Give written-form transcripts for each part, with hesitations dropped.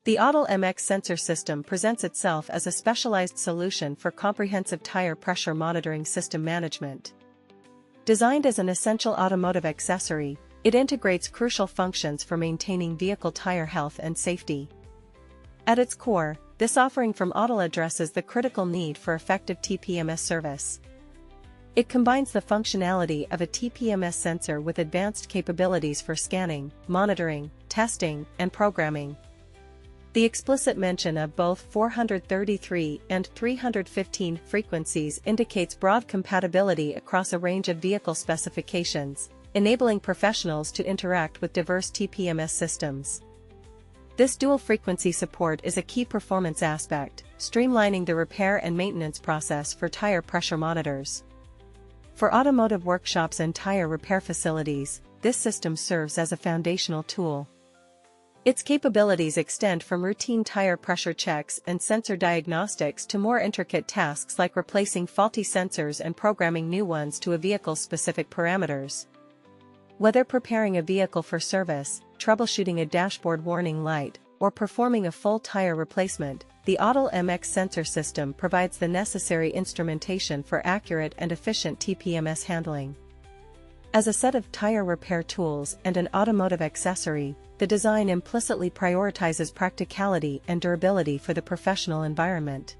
The Autel Mx Sensor system presents itself as a specialized solution for comprehensive tire pressure monitoring system management. Designed as an essential automotive accessory, it integrates crucial functions for maintaining vehicle tire health and safety. At its core, this offering from Autel addresses the critical need for effective Tpms service. It combines the functionality of a Tpms sensor with advanced capabilities for scanning, monitoring, testing, and programming. The explicit mention of both 433 and 315 frequencies indicates broad compatibility across a range of vehicle specifications, enabling professionals to interact with diverse Tpms systems. This dual-frequency support is a key performance aspect, streamlining the repair and maintenance process for tire pressure monitors. For automotive workshops and tire repair facilities, this system serves as a foundational tool. Its capabilities extend from routine tire pressure checks and sensor diagnostics to more intricate tasks like replacing faulty sensors and programming new ones to a vehicle's specific parameters. Whether preparing a vehicle for service, troubleshooting a dashboard warning light, or performing a full tire replacement, the Autel Mx Sensor system provides the necessary instrumentation for accurate and efficient Tpms handling. As a set of tire repair tools and an automotive accessory, the design implicitly prioritizes practicality and durability for the professional environment.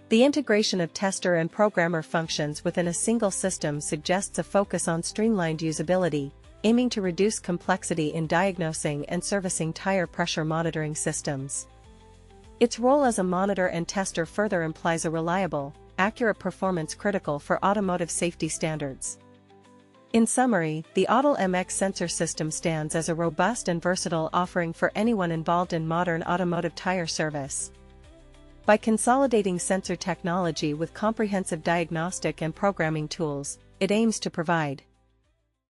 The integration of tester and programmer functions within a single system suggests a focus on streamlined usability, aiming to reduce complexity in diagnosing and servicing tire pressure monitoring systems. Its role as a monitor and tester further implies a reliable, accurate performance critical for automotive safety standards. In summary, the Autel Mx Sensor system stands as a robust and versatile offering for anyone involved in modern automotive tire service. By consolidating sensor technology with comprehensive diagnostic and programming tools, it aims to provide